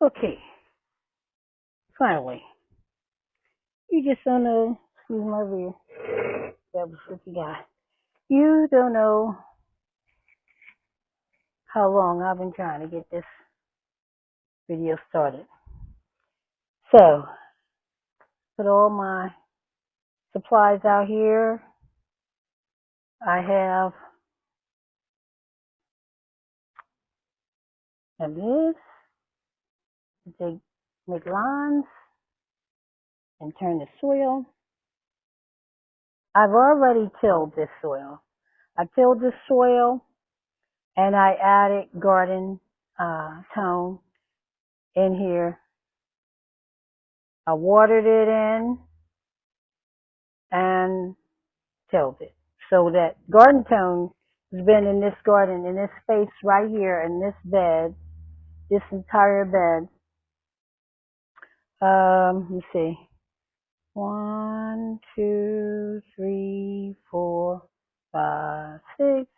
Okay, finally. You just don't know, excuse my rear, that was what you got. You don't know how long I've been trying to get this video started. So, put all my supplies out here. I have this to make lines and turn the soil. I've already tilled this soil. I tilled this soil and I added garden tone in here. I watered it in and tilled it. So that garden tone has been in this garden, in this space right here, in this bed, this entire bed. Let me see. 1, 2, 3, 4, 5, 6,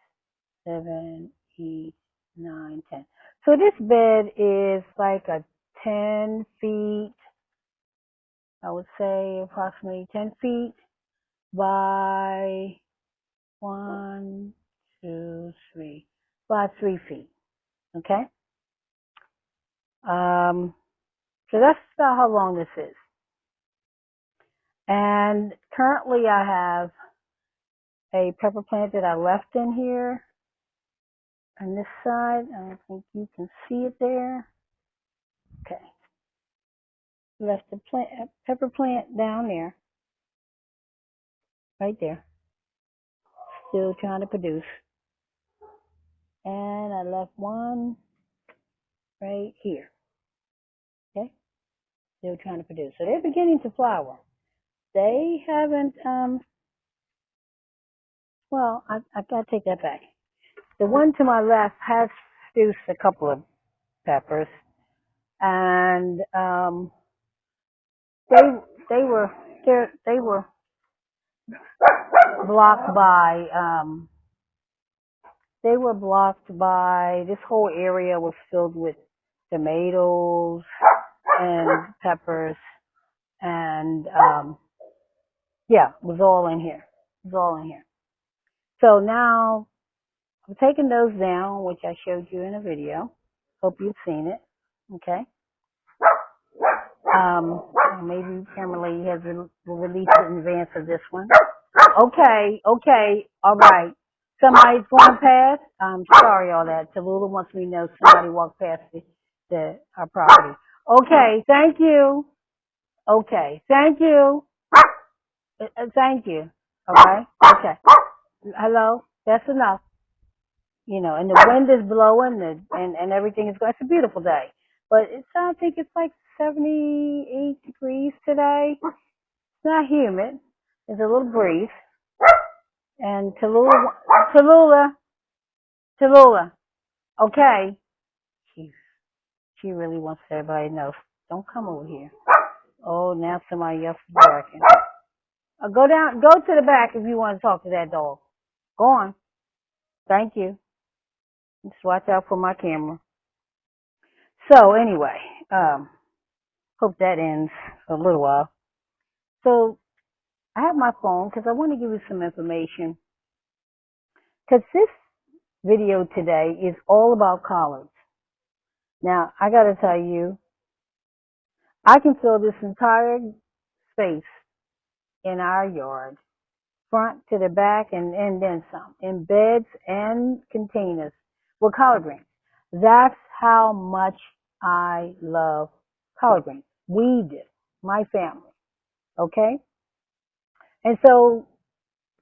7, 8, 9, 10. So this bed is like a 10 feet, I would say approximately 10 feet by 1, 2, 3, by 3 feet. Okay? So that's about how long this is. And currently I have a pepper plant that I left in here on this side. I don't think you can see it there. Okay. Left the pepper plant down there. Right there. Still trying to produce. And I left one right here. Okay. Still trying to produce. So they're beginning to flower. They haven't, well, I gotta take that back. The one to my left has produced a couple of peppers, and they were blocked by this whole area was filled with tomatoes and peppers, and yeah, it was all in here. It was all in here. So now I'm taking those down, which I showed you in a video. Hope you've seen it. Okay. Maybe Kimberly has released it in advance of this one. Okay, all right. Somebody's going past. I'm sorry, all that. Tallulah wants me to know somebody walked past our property. Okay, thank you. Okay, thank you. Thank you. All right. Okay. Hello. That's enough. You know, and the wind is blowing, and everything is going. It's a beautiful day, but I think it's like 78 degrees today. It's not humid. There's a little breeze. And Tallulah, okay. She really wants everybody to know. Don't come over here. Oh, now somebody else is barking. Go to the back if you want to talk to that dog. Go on. Thank you. Just watch out for my camera. So anyway, hope that ends a little while. So I have my phone because I want to give you some information. Because this video today is all about collards. Now, I got to tell you, I can fill this entire space in our yard, front to the back and then some, in beds and containers with collard greens. That's how much I love collard greens. We do, my family, okay? And so,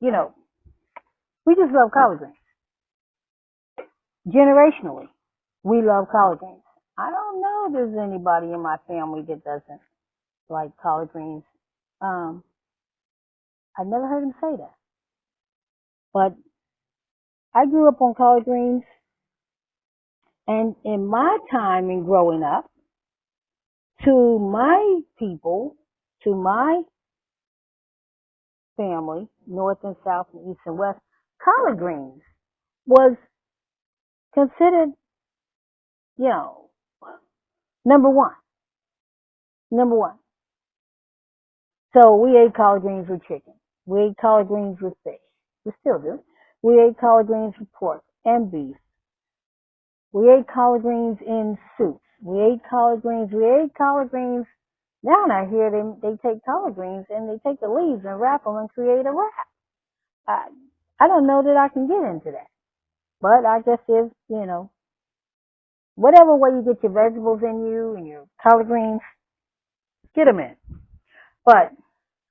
you know, we just love collard greens. Generationally, we love collard greens. I don't know if there's anybody in my family that doesn't like collard greens. I've never heard him say that. But I grew up on collard greens, and in my time in growing up, to my people, to my family, north and south and east and west, collard greens was considered, you know, Number one. Number one. So we ate collard greens with chicken. We ate collard greens with fish. We still do. We ate collard greens with pork and beef. We ate collard greens in soups. We ate collard greens. We ate collard greens. Now I hear they take collard greens and they take the leaves and wrap them and create a wrap. I, I don't know that I can get into that. But I guess if, whatever way you get your vegetables in you and your collard greens, get them in. But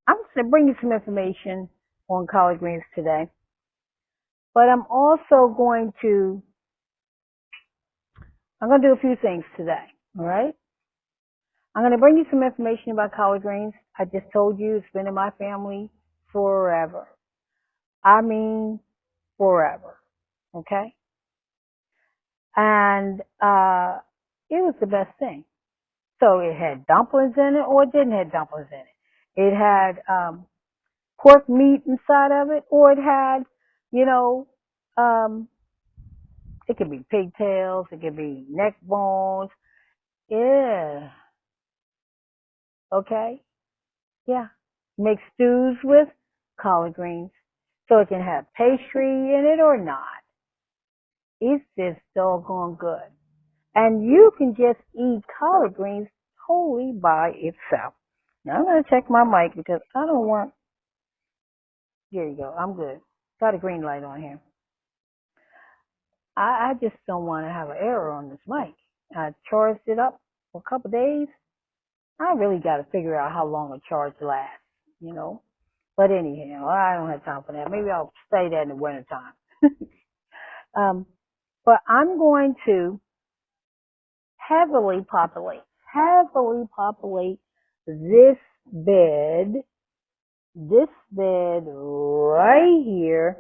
I'm going to bring you some information on collard greens today. But I'm going to do a few things today. All right? I'm going to bring you some information about collard greens. I just told you it's been in my family forever. I mean, forever. Okay? And it was the best thing. So it had dumplings in it or it didn't have dumplings in it. It had pork meat inside of it or it had, um, it could be pigtails, it could be neck bones. Yeah. Okay? Yeah. Make stews with collard greens. So it can have pastry in it or not. It's just doggone good. And you can just eat collard greens wholly by itself. Now I'm going to check my mic because I don't want, there you go, I'm good. Got a green light on here. I just don't want to have an error on this mic. I charged it up for a couple of days. I really got to figure out how long a charge lasts, But anyhow, I don't have time for that. Maybe I'll study that in the wintertime. But I'm going to heavily populate this bed right here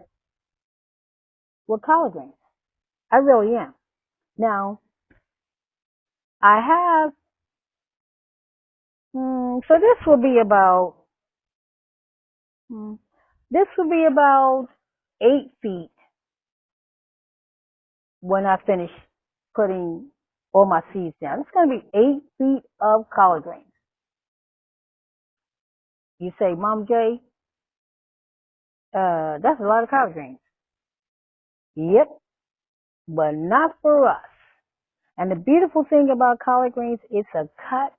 with collard greens. I really am. Now, I have, so this will be about 8 feet when I finish putting all my seeds down. It's going to be 8 feet of collard greens. You say, Mom J, that's a lot of collard greens. Yep, but not for us. And the beautiful thing about collard greens, it's a cut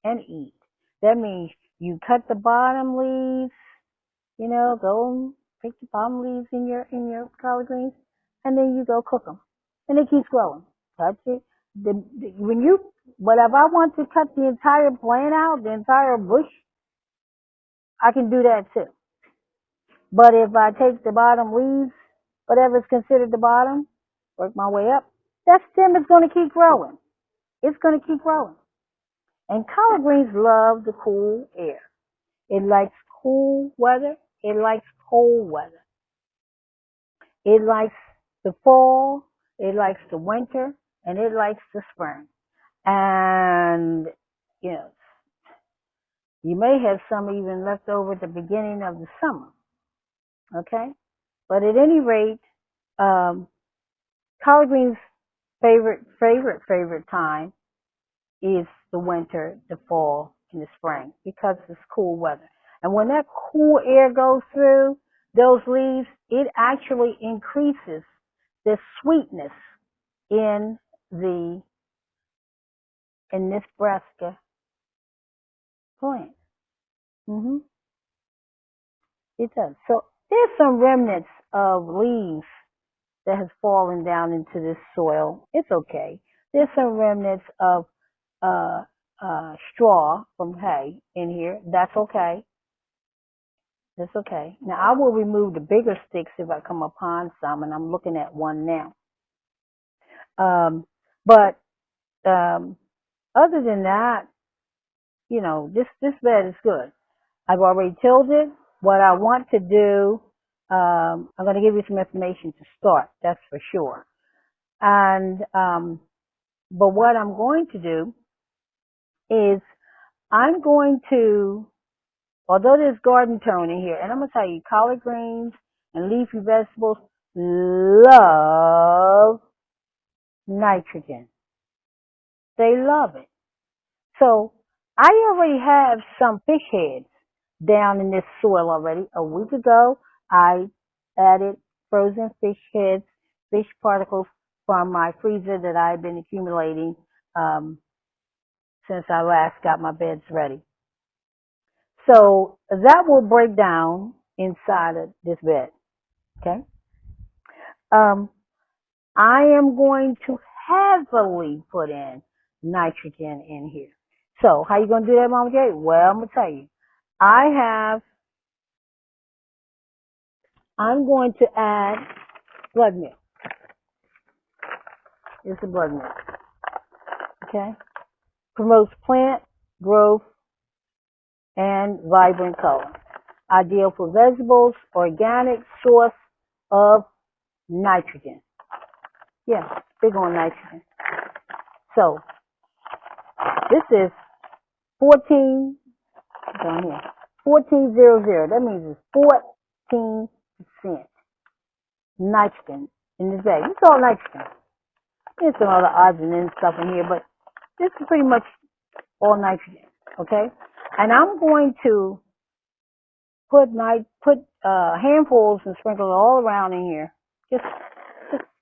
and eat. That means you cut the bottom leaves, go and pick the bottom leaves in your collard greens, and then you go cook them, and it keeps growing. Touch it. But if I want to cut the entire plant out, the entire bush, I can do that too. But if I take the bottom leaves, whatever is considered the bottom, work my way up, that stem is going to keep growing. It's going to keep growing. And collard greens love the cool air. It likes cool weather. It likes cold weather. It likes the fall. It likes the winter. And it likes the spring. And, you may have some even left over at the beginning of the summer. Okay? But at any rate, collard greens' favorite time is the winter, the fall, and the spring because it's cool weather. And when that cool air goes through those leaves, it actually increases the sweetness in this brassica plant. It does. So there's some remnants of leaves that has fallen down into this soil. It's okay. There's some remnants of straw from hay in here. That's okay. That's okay. Now I will remove the bigger sticks if I come upon some, and I'm looking at one now. But other than that, this bed is good. I've already tilled it. What I want to do, I'm going to give you some information to start. That's for sure. And but what I'm going to do is I'm going to, although there's garden tone in here, and I'm going to tell you, collard greens and leafy vegetables love nitrogen. They love it. So I already have some fish heads down in this soil already. A week ago, I added frozen fish heads, fish particles from my freezer that I've been accumulating um, since I last got my beds ready. So that will break down inside of this bed. Okay. Um, I am going to heavily put in nitrogen in here. So how you gonna do that, Mama J? Well, I'm gonna tell you. I'm going to add blood milk. It's a blood milk. Okay. Promotes plant growth and vibrant color. Ideal for vegetables, organic source of nitrogen. Yeah, big on nitrogen. So this is 14 down here. 1400. That means it's 14% nitrogen in this bag. It's all nitrogen. There's some other odds and ends stuff in here, but this is pretty much all nitrogen. Okay? And I'm going to put handfuls and sprinkle it all around in here. Just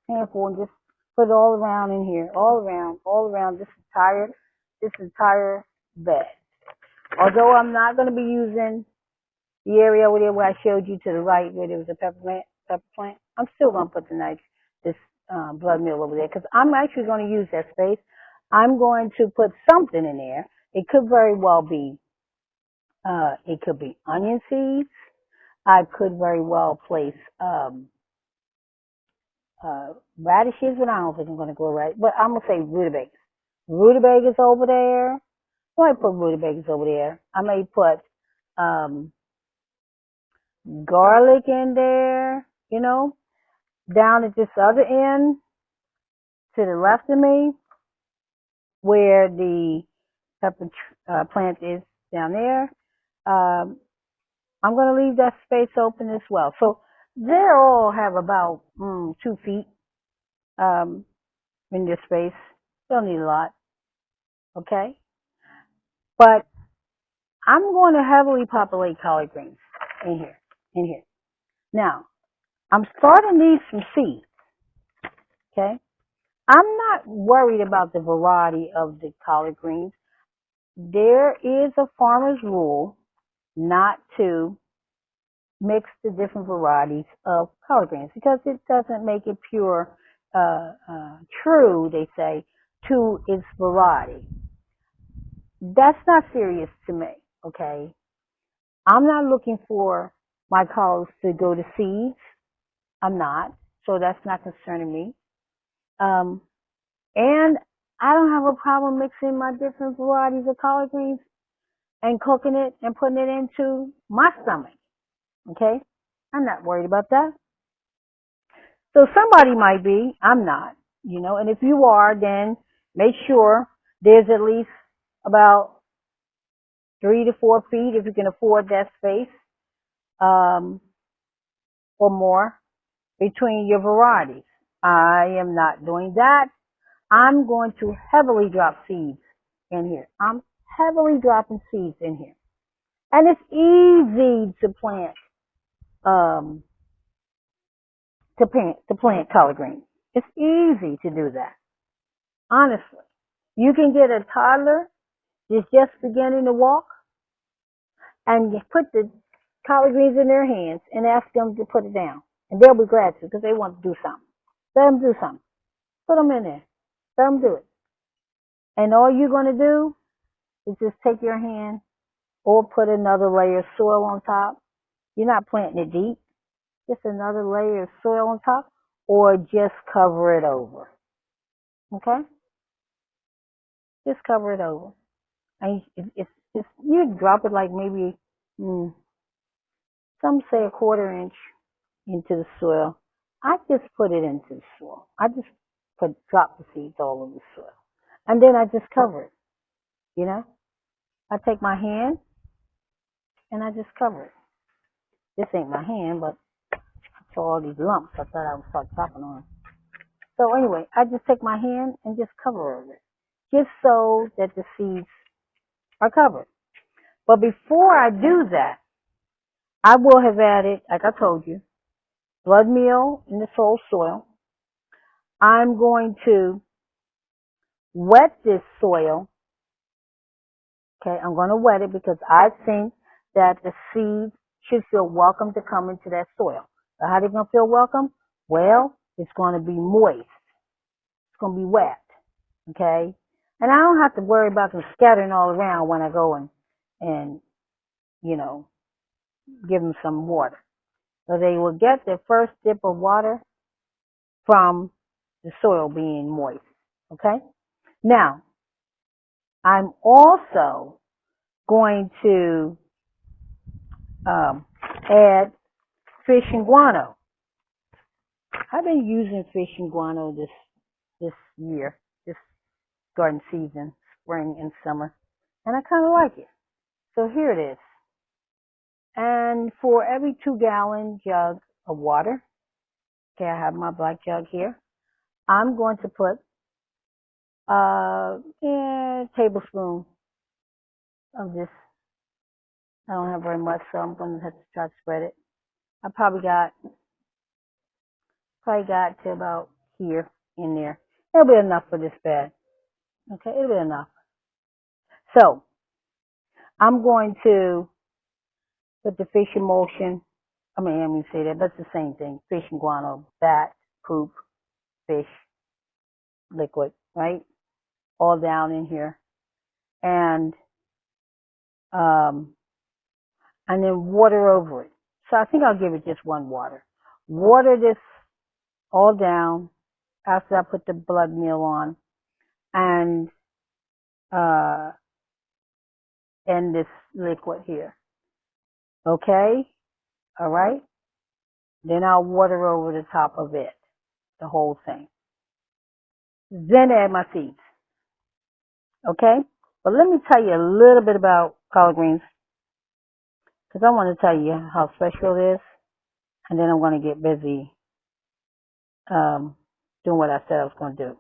handful and just put it all around in here. All around this entire bed. Although I'm not going to be using the area over there where I showed you to the right where there was a pepper plant, I'm still going to put this blood meal over there because I'm actually going to use that space. I'm going to put something in there. It could very well be, it could be onion seeds. I could very well place radishes, but I don't think I'm going to grow radish. But I'm going to say rutabagas. Rutabagas over there. I might put rutabagas over there. I may put garlic in there, down at this other end to the left of me where the pepper plant is down there. I'm going to leave that space open as well. So they all have about 2 feet in this space. Don't need a lot, okay? But I'm going to heavily populate collard greens in here. Now, I'm starting these from seeds, okay? I'm not worried about the variety of the collard greens. There is a farmer's rule not to mix the different varieties of collard greens because it doesn't make it pure, true, they say, to its variety. That's not serious to me, okay? I'm not looking for my collards to go to seeds. I'm not, so that's not concerning me. And I don't have a problem mixing my different varieties of collard greens and cooking it and putting it into my stomach. Okay? I'm not worried about that. So somebody might be, I'm not, and if you are, then make sure there's at least about 3 to 4 feet if you can afford that space, or more between your varieties. I am not doing that. I'm going to heavily drop seeds in here. I'm heavily dropping seeds in here. And it's easy to plant, collard greens. It's easy to do that. Honestly. You can get a toddler that's just beginning to walk and put the collard greens in their hands and ask them to put it down. And they'll be glad to because they want to do something. Let them do something. Put them in there. Let them do it. And all you're going to do is just take your hand or put another layer of soil on top. You're not planting it deep. Just another layer of soil on top or just cover it over. Okay? Just cover it over. And you drop it like maybe, some say a 1/4 inch into the soil. I just put it into the soil. I just drop the seeds all over the soil. And then I just cover it, I take my hand and I just cover it. This ain't my hand, but I saw all these lumps. I thought I would start chopping on them. So anyway, I just take my hand and just cover over it. Just so that the seeds are covered. But before I do that, I will have added, like I told you, blood meal in the soil. I'm going to wet this soil. Okay, I'm going to wet it because I think that the seeds should feel welcome to come into that soil. So how are they going to feel welcome? Well, it's going to be moist. It's going to be wet. Okay? And I don't have to worry about them scattering all around when I go and you know, give them some water. So they will get their first dip of water from the soil being moist. Okay? Now, I'm also going to add fish and guano. I've been using fish and guano this year, this garden season, spring and summer, and I kind of like it. So here it is. And for every 2-gallon jug of water, okay, I have my black jug here, I'm going to put a tablespoon of this. I don't have very much, so I'm going to have to try to spread it. I probably got to about here in there. It'll be enough for this bed. Okay, it'll be enough. So I'm going to put the fish emulsion. I mean say that, but it's the same thing. Fish and guano, fat, poop, fish, liquid, right? All down in here. And then water over it. So I think I'll give it just one water. Water this all down after I put the blood meal on and this liquid here. Okay? All right? Then I'll water over the top of it, the whole thing. Then add my seeds. Okay? But let me tell you a little bit about collard greens because I want to tell you how special it is, and then I'm going to get busy doing what I said I was going to do.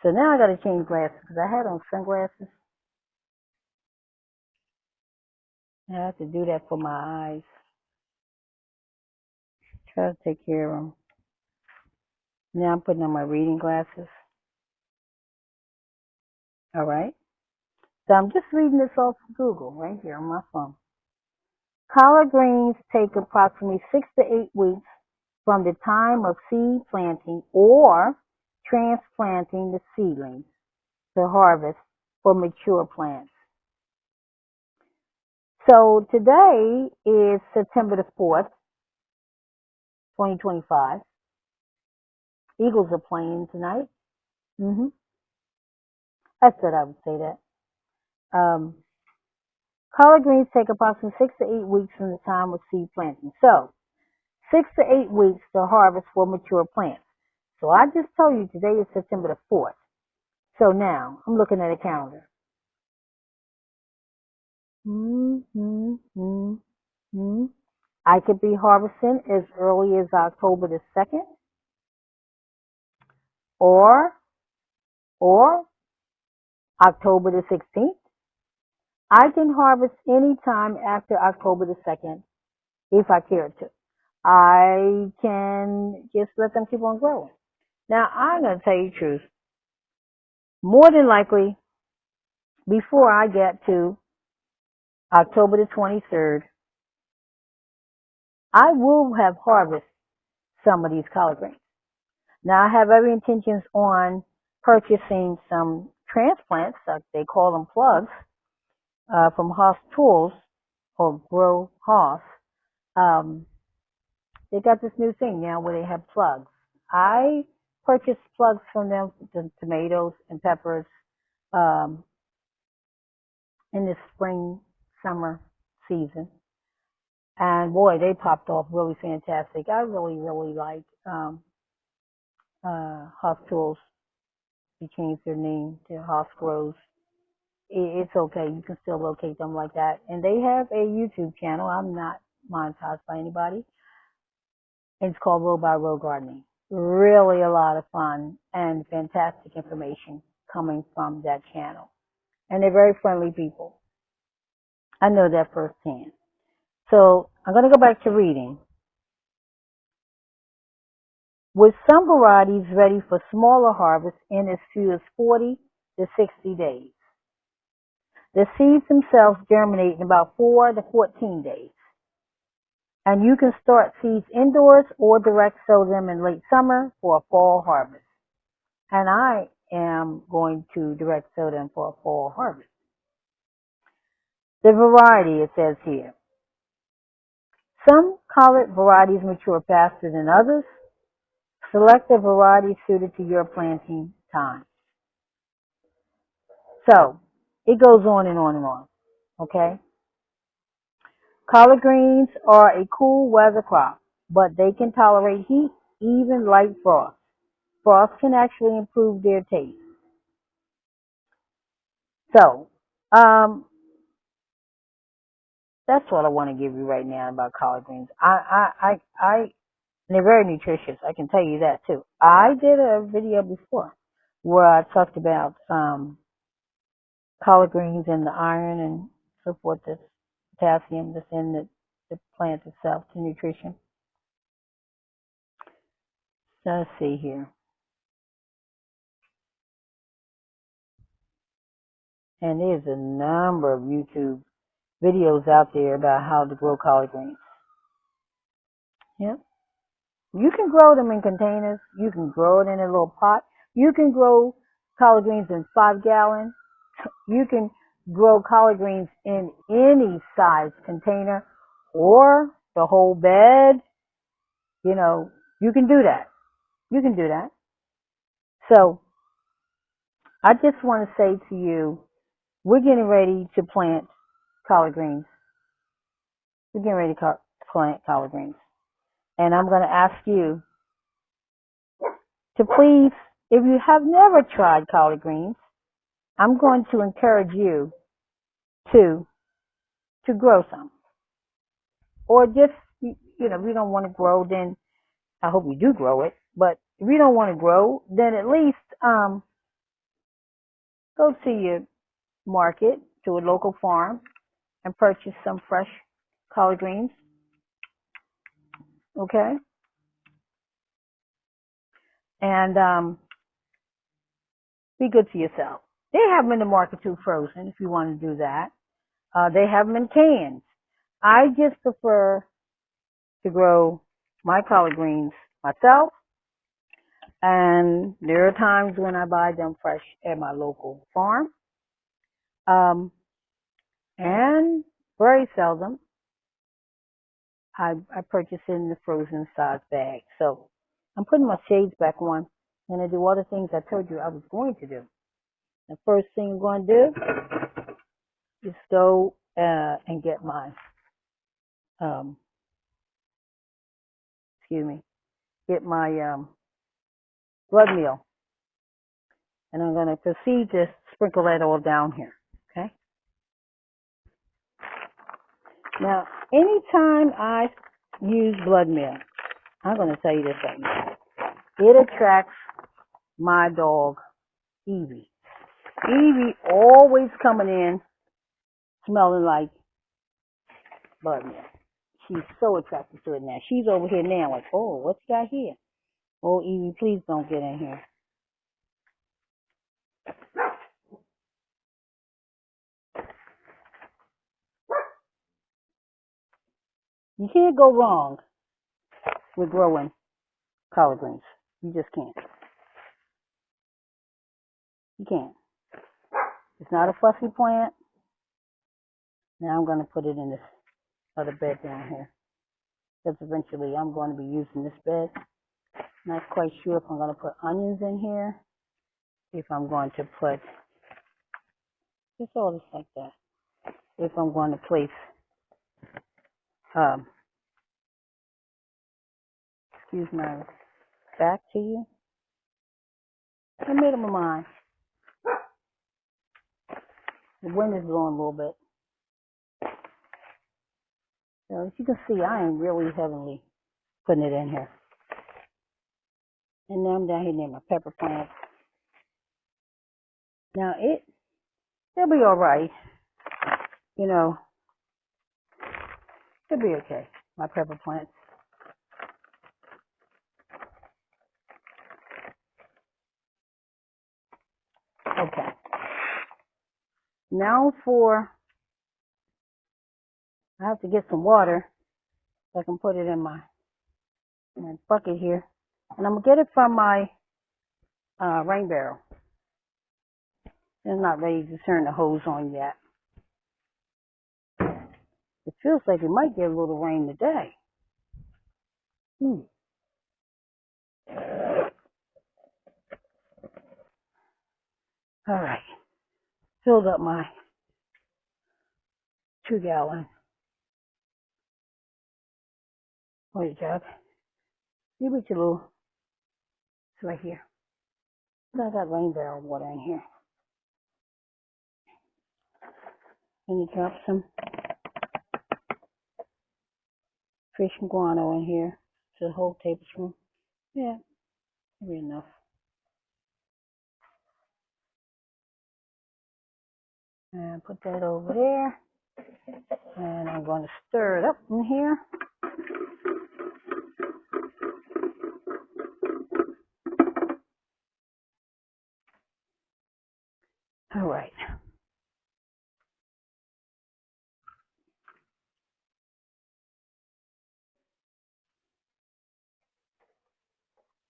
So now I got to change glasses because I had on sunglasses. I have to do that for my eyes. Try to take care of them. Now I'm putting on my reading glasses. All right. So I'm just reading this off of Google right here on my phone. Collard greens take approximately 6 to 8 weeks from the time of seed planting or transplanting the seedlings to harvest for mature plants. So today is September the 4th, 2025. Eagles are playing tonight. I said I would say that. Collard greens take approximately 6 to 8 weeks from the time of seed planting. So 6 to 8 weeks to harvest for mature plants. So I just told you today is September the 4th. So now I'm looking at a calendar. I could be harvesting as early as October the 2nd or October the 16th. I can harvest any time after October the 2nd if I care to. I can just let them keep on growing. Now, I'm going to tell you the truth. More than likely, before I get to October the 23rd, I will have harvested some of these collard greens. Now, I have every intentions on purchasing some transplants, like they call them plugs, from Haas Tools or Grow Haas. They got this new thing now where they have plugs. I purchased plugs from them for tomatoes and peppers in the spring, summer season. And boy, they popped off really fantastic. I really, really like Haas Tools. They changed their name to Haas Grows. It's okay. You can still locate them like that. And they have a YouTube channel. I'm not monetized by anybody. It's called Row by Row Gardening. Really a lot of fun and fantastic information coming from that channel. And they're very friendly people. I know that firsthand. So I'm going to go back to reading. With some varieties ready for smaller harvest in as few as 40 to 60 days. The seeds themselves germinate in about 4 to 14 days. And you can start seeds indoors or direct sow them in late summer for a fall harvest. And I am going to direct sow them for a fall harvest. The variety, it says here. Some collard varieties mature faster than others. Select a variety suited to your planting time. So, it goes on and on and on. Okay? Collard greens are a cool weather crop, but they can tolerate heat, even light frost. Frost can actually improve their taste. So, that's what I want to give you right now about collard greens. And they're very nutritious. I can tell you that too. I did a video before where I talked about collard greens and the iron and so forth, the potassium that's in the plant itself, the nutrition. So let's see here. And there's a number of YouTube videos out there about how to grow collard greens. Yep. You can grow them in containers. You can grow it in a little pot. You can grow collard greens in 5-gallon. You can grow collard greens in any size container or the whole bed. You know, you can do that. You can do that. So I just want to say to you, we're getting ready to plant collard greens. We're getting ready to plant collard greens. And I'm going to ask you to please, if you have never tried collard greens, I'm going to encourage you to grow some. Or just, you know, if you don't want to grow, then I hope you do grow it. But if you don't want to grow, then at least go to your market, to a local farm, and purchase some fresh collard greens. Okay? And be good to yourself. They have them in the market too, frozen, if you want to do that. They have them in cans. I just prefer to grow my collard greens myself. And there are times when I buy them fresh at my local farm. And very seldom I purchase in the frozen size bag. So I'm putting my shades back on and I do all the things I told you I was going to do. The first thing I'm going to do is go and get my, get my blood meal. And I'm going to proceed to sprinkle that all down here. Okay? Now, anytime I use blood meal, I'm going to tell you this right now. It attracts my dog, Evie. Evie always coming in smelling like blood meal. She's so attracted to it now. She's over here now like, oh, what's got here? Oh, Evie, please don't get in here. You can't go wrong with growing collard greens. You just can't. You can't. It's not a fussy plant. Now I'm going to put it in this other bed down here. Because eventually I'm going to be using this bed. Not quite sure if I'm going to put onions in here. If I'm going to put, just all this like that. If I'm going to place, excuse my back to you. I made up my mind. The wind is blowing a little bit. So as you can see, I am really heavily putting it in here. And now I'm down here near my pepper plant. Now it'll be all right. You know, Should be okay. My pepper plants. Okay. Now I have to get some water so I can put it in my bucket here. And I'm going to get it from my rain barrel. It's not ready to turn the hose on yet. It feels like it might get a little rain today. All right. Filled up my 2-gallon water jug. Maybe it's a little. It's right here. I got rain barrel water in here. And you drop some fish and guano in here. It's a whole tablespoon. Yeah, maybe enough. And put that over there. And I'm going to stir it up in here. All right.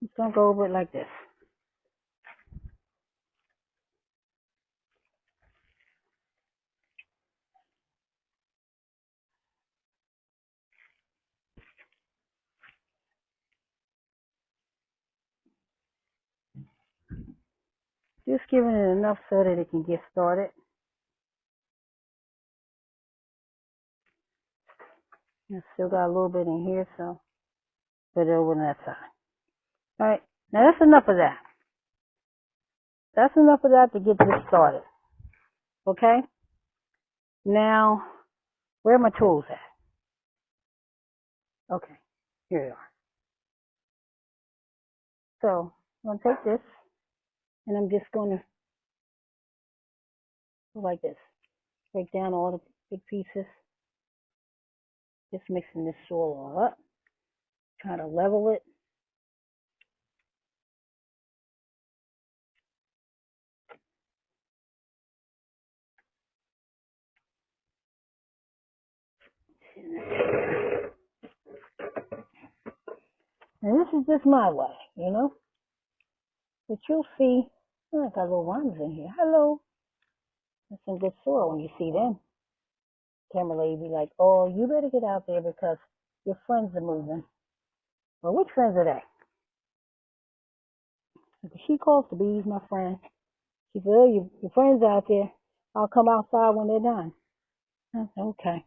Just going to go over it like this. Just giving it enough so that it can get started. I still got a little bit in here, so put it over on that side. All right, now that's enough of that. That's enough of that to get this started. Okay? Now, where are my tools at? Okay, here they are. So, I'm going to take this, and I'm just going to go like this. Break down all the big pieces. Just mixing this soil all up. Try to level it. And this is just my way, you know. But you'll see, oh, I got little worms in here. Hello. That's some good soil when you see them. Camera lady be like, oh, you better get out there because your friends are moving. Well, which friends are they? She calls the bees my friend. She said, oh, your friends out there. I'll come outside when they're done. I said, okay.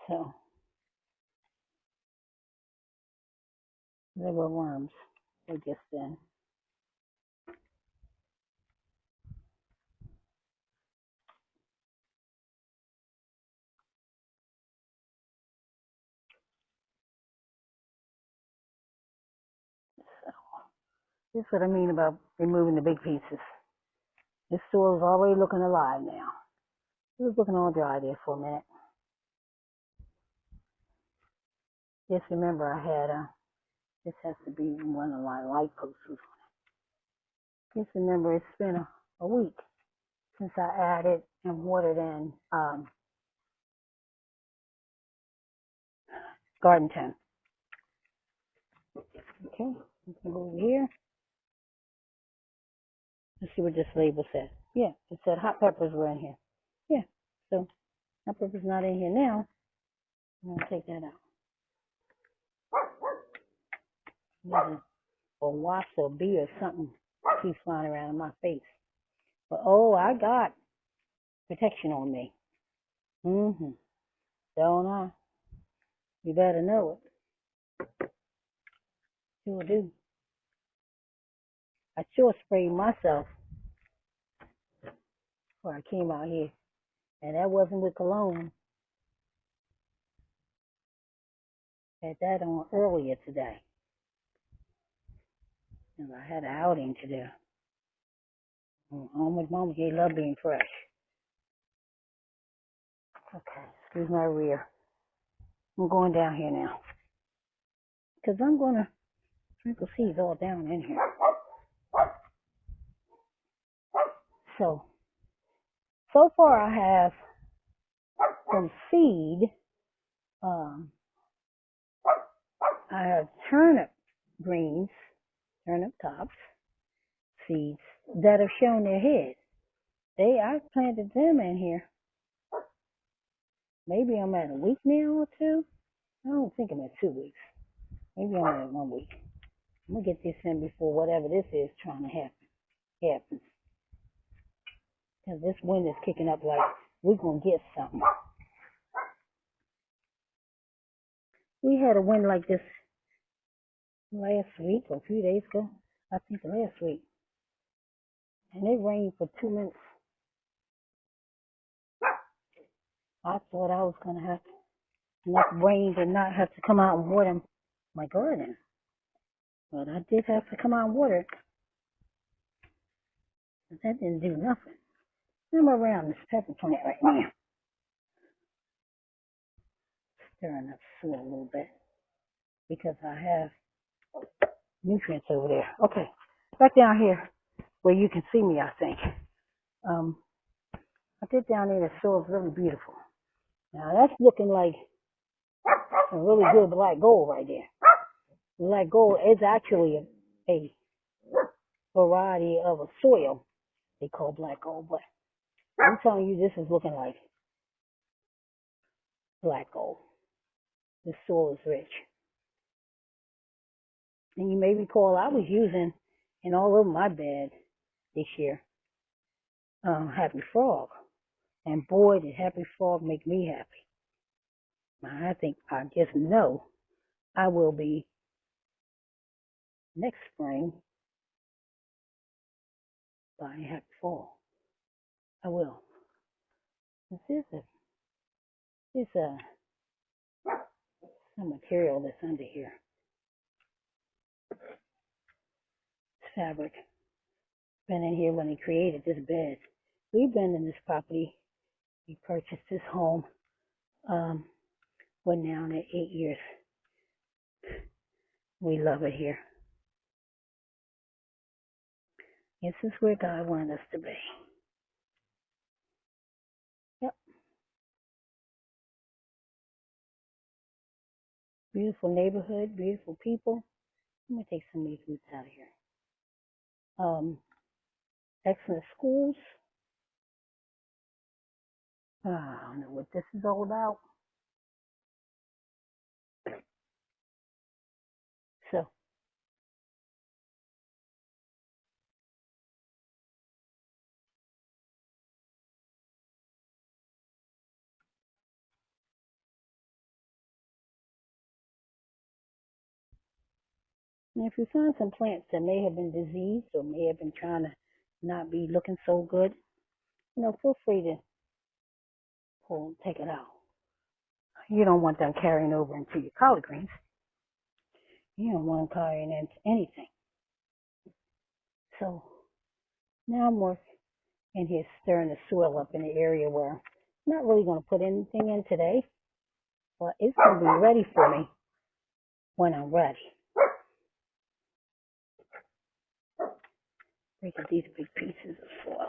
So, they were worms. They just then. This is what I mean about removing the big pieces. This soil is already looking alive now. It was looking all dry there for a minute. Just remember I had this has to be one of my light posts. Just remember it's been a week since I added and watered in garden tent. Okay, we can go over here. Let's see what this label said. Yeah, it said hot peppers were in here. Yeah, so hot peppers not in here now. I'm gonna take that out. Maybe a wasp or a bee or something keeps flying around in my face. But oh, I got protection on me. Don't I? You better know it. Sure do. I sure sprayed myself before I came out here. And that wasn't with cologne. Had that on earlier today. And I had an outing to do. Home with Mama, they love being fresh. Okay, Excuse my rear. I'm going down here now. Because I'm going to sprinkle seeds all down in here. So far I have some seed. I have turnip greens, turnip tops, seeds that have shown their head. I planted them in here. Maybe I'm at a week now or two. I don't think I'm at 2 weeks. Maybe I'm at 1 week. I'm going to get this in before whatever this is trying to happens. Because this wind is kicking up like we're going to get something. We had a wind like this last week or a few days ago. I think last week. And it rained for 2 minutes. I thought I was going to have enough rain to not have to come out and water my garden. But I did have to come out and water it. But that didn't do nothing. I'm around this pepper plant right now. Stirring up soil a little bit. Because I have nutrients over there. Okay. Back down here where you can see me, I think. I did down there, the soil's really beautiful. Now that's looking like a really good black gold right there. Black gold is actually a variety of a soil they call black gold, but I'm telling you this is looking like black gold. The soil is rich. And you may recall I was using in all over my bed this year Happy Frog. And boy, did Happy Frog make me happy. I think I just know I will be next spring buying Happy Frog. I will. This is some material that's under here. It's fabric. Been in here when he created this bed. We've been in this property. We purchased this home. We're now in 8 years. We love it here. This is where God wanted us to be. Yep. Beautiful neighborhood, beautiful people. I'm going to take some of these roots out of here. Excellent schools. I don't know what this is all about. So, and if you find some plants that may have been diseased or may have been trying to not be looking so good, feel free to take it out. You don't want them carrying over into your collard greens. You don't want them carrying into anything. So now I'm working in here stirring the soil up in the area where I'm not really going to put anything in today, but it's going to be ready for me when I'm ready. Look at these big pieces of soil.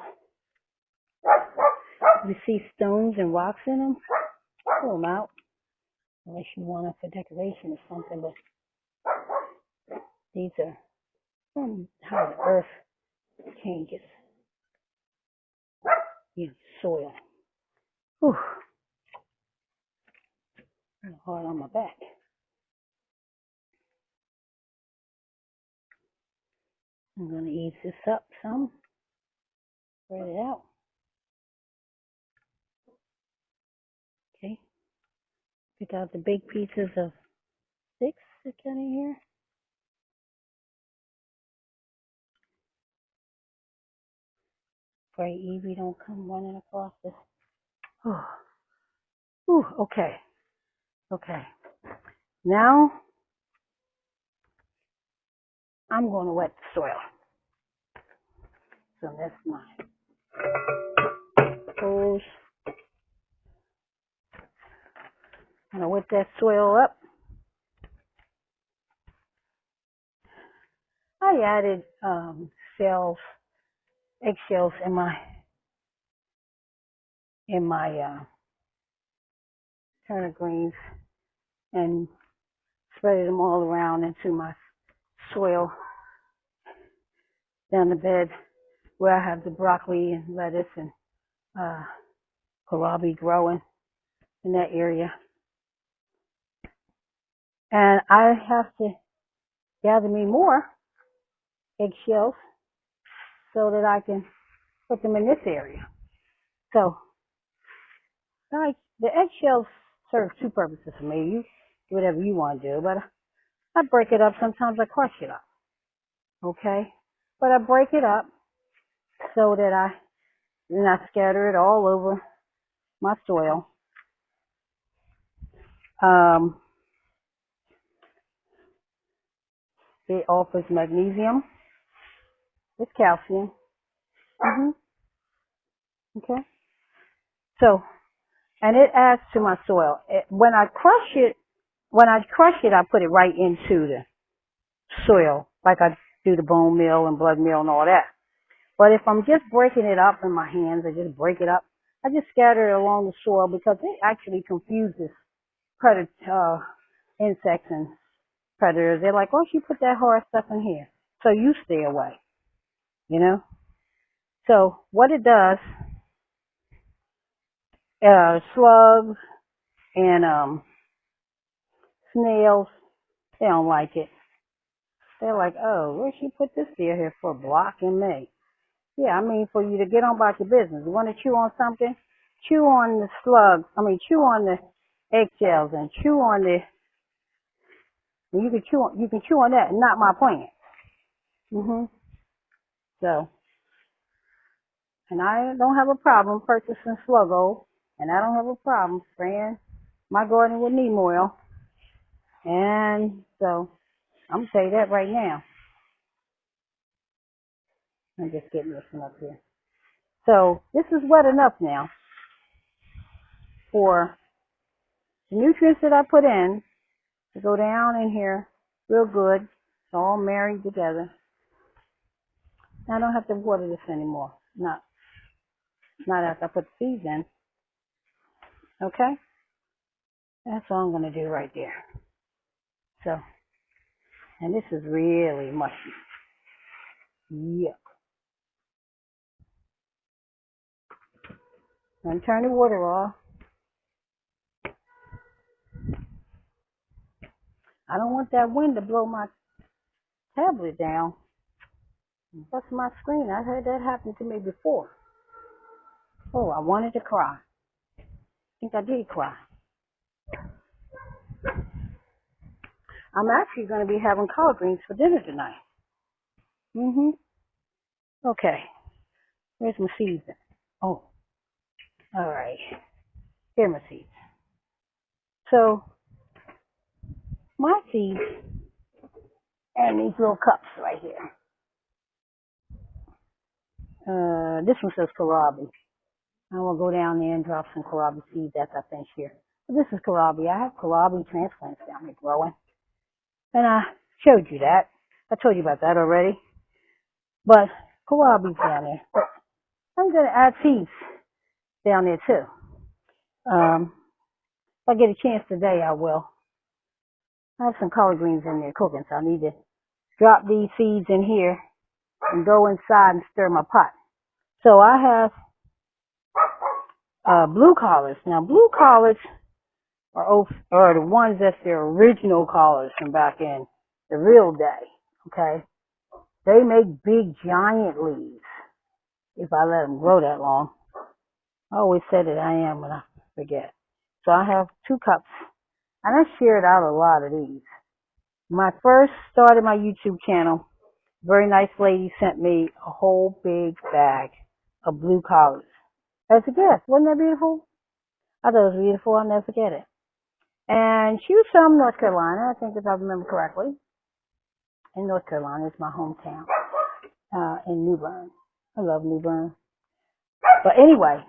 You see stones and rocks in them? Pull them out. Unless you want them for decoration or something, but these are from how the earth changes. Soil. Whew. Kind of hard on my back. I'm going to ease this up some. Spread it out. Okay. Pick out the big pieces of sticks that got in here. Pray Evie don't come running across this. Ooh, okay. Okay. Now, I'm going to wet the soil. So that's my hose. I'm gonna whip that soil up. I added eggshells in my turnip greens and spreaded them all around into my soil down the bed where I have the broccoli and lettuce and kohlrabi growing in that area. And I have to gather me more eggshells so that I can put them in this area. So, the eggshells serve two purposes for me. You do whatever you want to do, but I break it up. Sometimes I crush it up. Okay? But I break it up so that I scatter it all over my soil. It offers magnesium. It's calcium. Okay? So, and it adds to my soil. When I crush it, I put it right into the soil, like I do the bone meal and blood meal and all that. But if I'm just breaking it up in my hands, I just break it up. I just scatter it along the soil because it actually confuses insects and predators. They're like, oh, she put that hard stuff in here. So you stay away, you know? So what it does, slugs and snails, they don't like it. They're like, oh, where'd she put this deer here for, blocking me? Yeah, I mean, for you to get on about your business. You want to chew on something? Chew on the slugs. Chew on the eggshells and chew on you can chew on that, not my plant. So, and I don't have a problem purchasing sluggo, and I don't have a problem spraying my garden with neem oil. And so, I'm going to tell you that right now. I'm just getting this one up here. So, this is wet enough now for the nutrients that I put in to go down in here real good. It's all married together. I don't have to water this anymore. Not after I put the seeds in. Okay? That's all I'm going to do right there. So, and this is really mushy. Yuck. I'm going to turn the water off. I don't want that wind to blow my tablet down. Bust my screen. I've had that happen to me before. Oh, I wanted to cry. I think I did cry. I'm actually going to be having collard greens for dinner tonight. Okay. Where's my seeds? Oh. All right. Here are my seeds. So, my seeds and these little cups right here. This one says kohlrabi. I will go down there and drop some kohlrabi seeds after I finish here. But this is kohlrabi. I have kohlrabi transplants down there growing. And I showed you that. I told you about that already. But kohlrabi's down there. But I'm going to add seeds down there too. If I get a chance today, I will. I have some collard greens in there cooking, so I need to drop these seeds in here and go inside and stir my pot. So I have blue collards. Now, blue collards are the ones that's the original collards from back in the real day, okay? They make big, giant leaves if I let them grow that long. I always said that I am, but I forget. So I have 2 cups, and I shared out a lot of these. When I first started my YouTube channel, a very nice lady sent me a whole big bag of blue collards as a gift. Wasn't that beautiful? I thought it was beautiful. I'll never forget it. And she was from North Carolina, I think, if I remember correctly. And North Carolina is my hometown, in New Bern. I love New Bern. But anyway,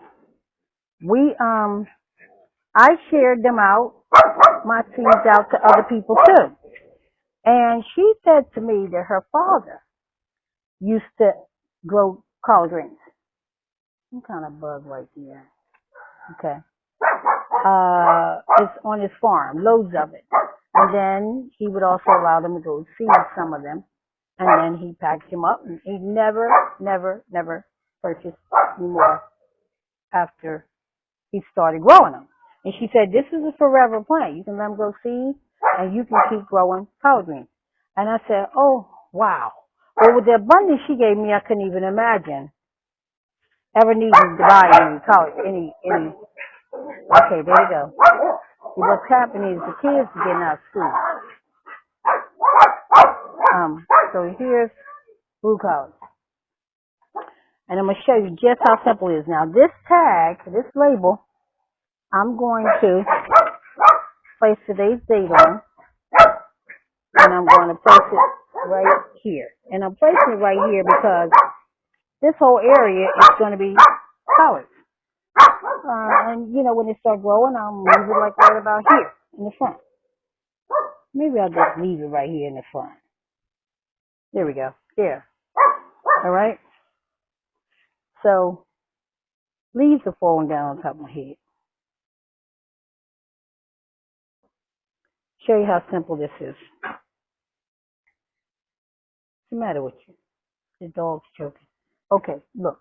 I shared them out my seeds out to other people too. And she said to me that her father used to grow collard greens. Some kind of bug right there. Okay. It's on his farm, loads of it. And then he would also allow them to go see some of them. And then he packed them up, and he never purchased any more after he started growing them. And she said, this is a forever plant. You can let them go seed, and you can keep growing collard greens. And I said, oh, wow. Well, with the abundance she gave me, I couldn't even imagine ever needing to buy any. Okay, there you go. See, what's happening is the kids are getting out of school. So here's blue collards. And I'm going to show you just how simple it is. Now, this tag, this label, I'm going to place today's date on, and I'm going to place it right here. And I'm placing it right here because this whole area is going to be collards. And, you know, when they start growing, I'll move it like right about here in the front. Maybe I'll just leave it right here in the front. There we go. There. All right? So, leaves are falling down on top of my head. Show you how simple this is. What's the matter with you? The dog's choking. Okay, look.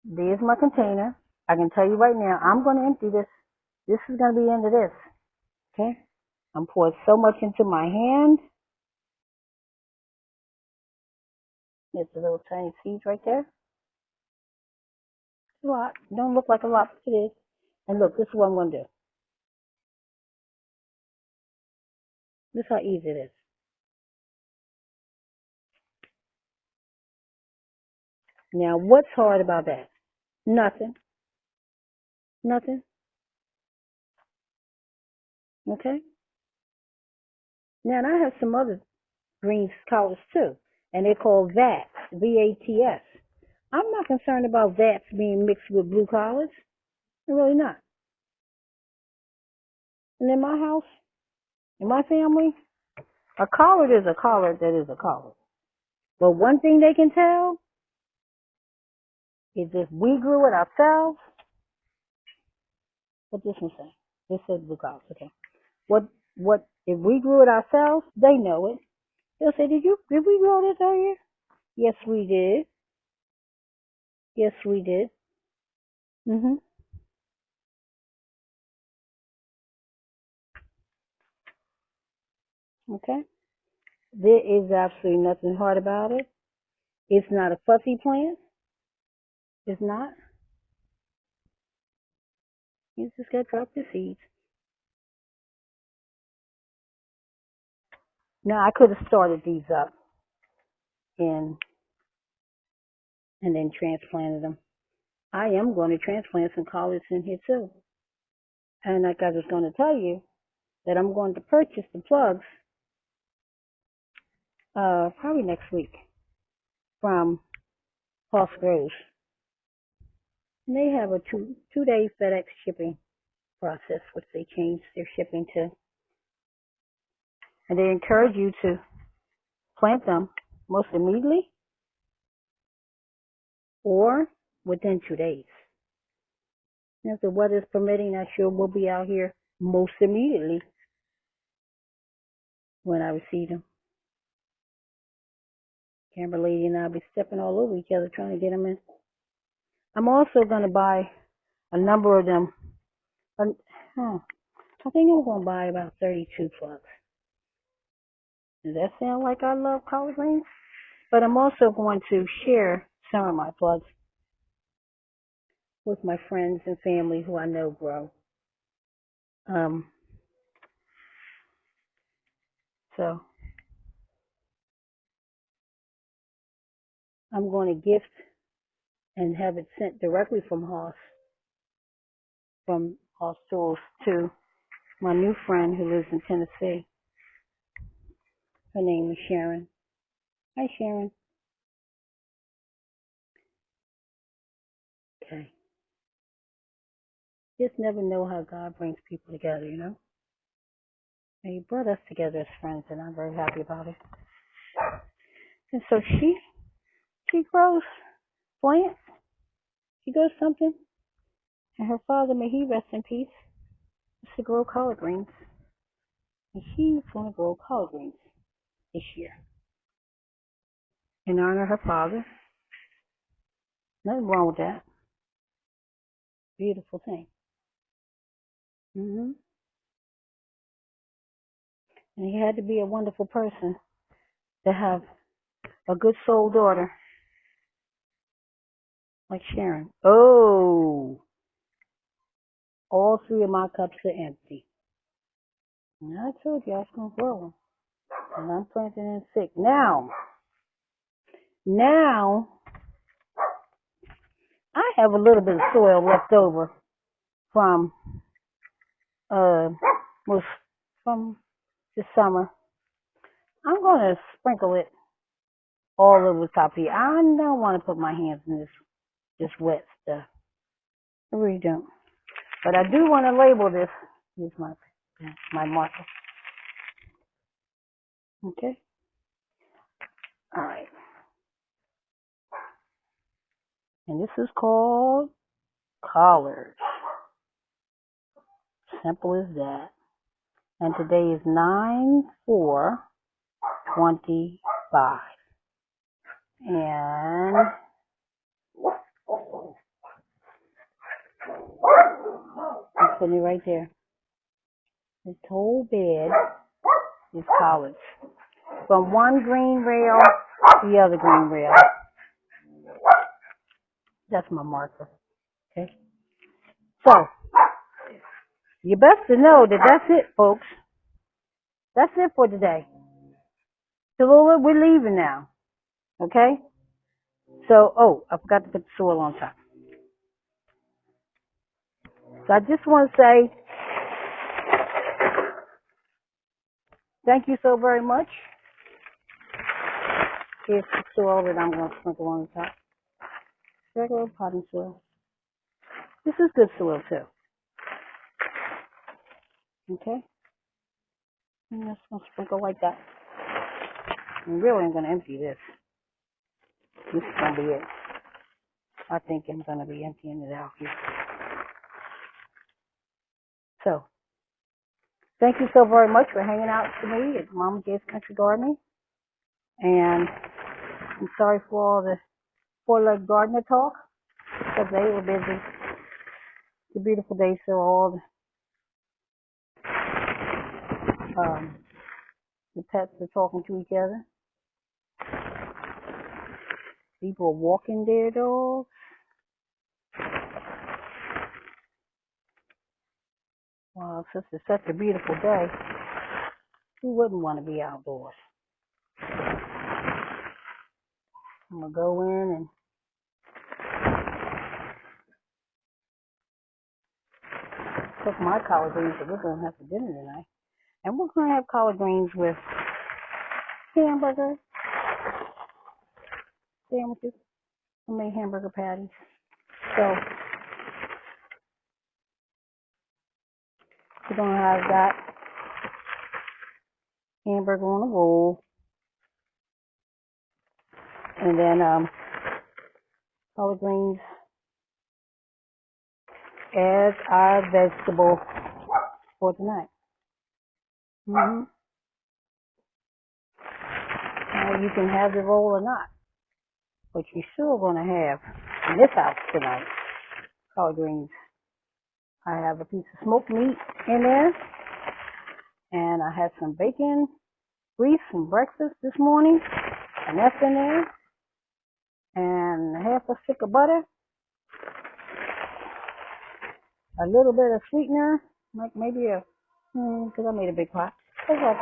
There's my container. I can tell you right now, I'm going to empty this. This is going to be the end of this. Okay? I'm pouring so much into my hand. There's the little tiny seeds right there. It's a lot. It don't look like a lot, but it is. And look, this is what I'm going to do. This is how easy it is. Now, what's hard about that? Nothing. Nothing. Okay? Now, and I have some other green collards too, and they're called VATs, V-A-T-S. I'm not concerned about VATs being mixed with blue collards. I'm really not. And in my house, in my family, a collard is a collard that is a collard. But one thing they can tell is if we grew it ourselves. What this one say? This says blue collards. Okay. What if we grew it ourselves? They know it. They'll say, did we grow this out here? Yes, we did. Yes, we did. Mhm. Okay. There is absolutely nothing hard about it. It's not a fussy plant. It's not. You just got to drop the seeds. Now I could have started these up and then transplanted them. I am going to transplant some collards in here too. And like I was going to tell you that I'm going to purchase the plugs probably next week from Hoss Groves. And they have a two-day FedEx shipping process, which they changed their shipping to. And they encourage you to plant them most immediately or within 2 days. And if the weather's permitting, I sure will be out here most immediately when I receive them. Camera lady and I'll be stepping all over each other trying to get them in. I'm also going to buy a number of them. I think I'm going to buy about 32 plugs. Does that sound like I love collard greens? But I'm also going to share some of my plugs with my friends and family who I know grow. So I'm going to gift and have it sent directly from Hoss Tools to my new friend who lives in Tennessee. Her name is Sharon. Hi, Sharon. Okay. Just never know how God brings people together, you know? And he brought us together as friends, and I'm very happy about it. And so she grows plants. She does something. And her father, may he rest in peace, used to grow collard greens. And she's going to grow collard greens this year in honor of her father. Nothing wrong with that. Beautiful thing. And he had to be a wonderful person to have a good soul daughter like Sharon. Oh, all three of my cups are empty. And I told you I was going to grow them. And I'm planting in sick. Now, I have a little bit of soil left over from from this summer. I'm going to sprinkle it all over the top here. I don't want to put my hands in this wet stuff. I really don't. But I do want to label this. Here's my marker. Okay. All right. And this is called Collards. Simple as that. And today is 9/4/25. And I'm putting it right there. This whole bed is collards. From one green rail to the other green rail. That's my marker. Okay. So, you best to know that that's it, folks. That's it for today. Tallulah, we're leaving now. Okay? So, I forgot to put the soil on top. So I just want to say thank you so very much. Here's the soil that I'm going to sprinkle on the top. Regular potting soil. This is good soil too. Okay? And I'm just going to sprinkle like that. And really, I'm going to empty this. This is going to be it. I think I'm going to be emptying it out here. So, thank you so very much for hanging out with me at Mama J's Country Gardening. And I'm sorry for all the four-legged gardener talk, because they were busy. It's a beautiful day, so all the pets are talking to each other. People are walking their dogs. Well, since it's such a beautiful day, who wouldn't want to be outdoors? I'm going to go in and cook my collard greens that we're going to have for dinner tonight. And we're going to have collard greens with hamburger sandwiches. I made hamburger patties. So we're going to have that hamburger on a roll. And then collard greens as our vegetable for tonight. Now you can have the roll or not, but you're sure going to have in this house tonight collard greens. I have a piece of smoked meat in there, and I had some bacon grease from breakfast this morning, and that's in there, and half a stick of butter, a little bit of sweetener, like maybe because I made a big pot. It's like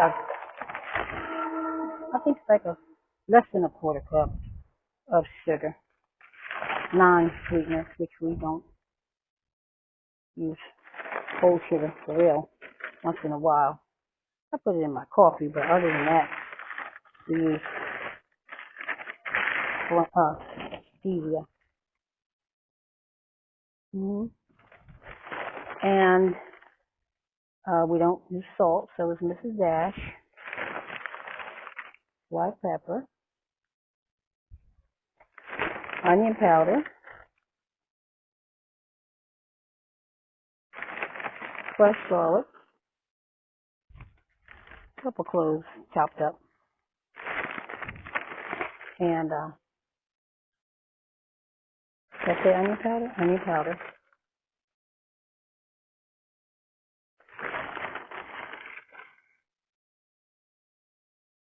I think it's like less than a quarter cup of sugar, non-sweetener, which we don't use whole sugar for real once in a while. I put it in my coffee, but other than that, we use stevia. And We don't use salt, so it's Mrs. Dash. Black pepper. Onion powder. Fresh garlic. A couple cloves chopped up. And that's it, onion powder? Onion powder.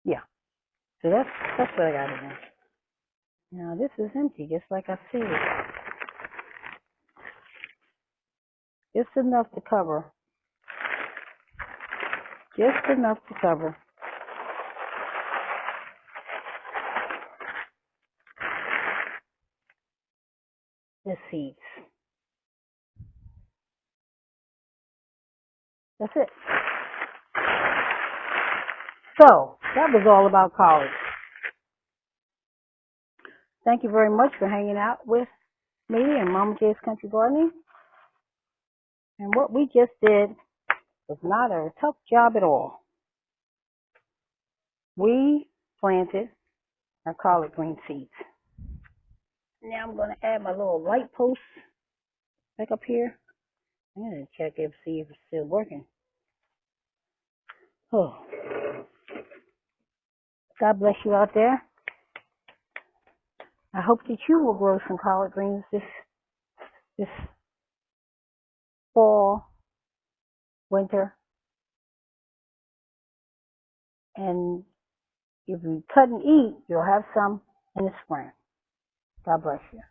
Yeah. So that's what I got in there. Now this is empty, just like I said. Just enough to cover. Just enough to cover. The seeds. That's it. So, that was all about collards. Thank you very much for hanging out with me and Mama J's Country Gardening. And what we just did was not a tough job at all. We planted our collard green seeds. Now I'm going to add my little light post back up here. I'm going to check it, see if it's still working. Oh. God bless you out there. I hope that you will grow some collard greens this fall, winter. And if you cut and eat, you'll have some in the spring. God bless you.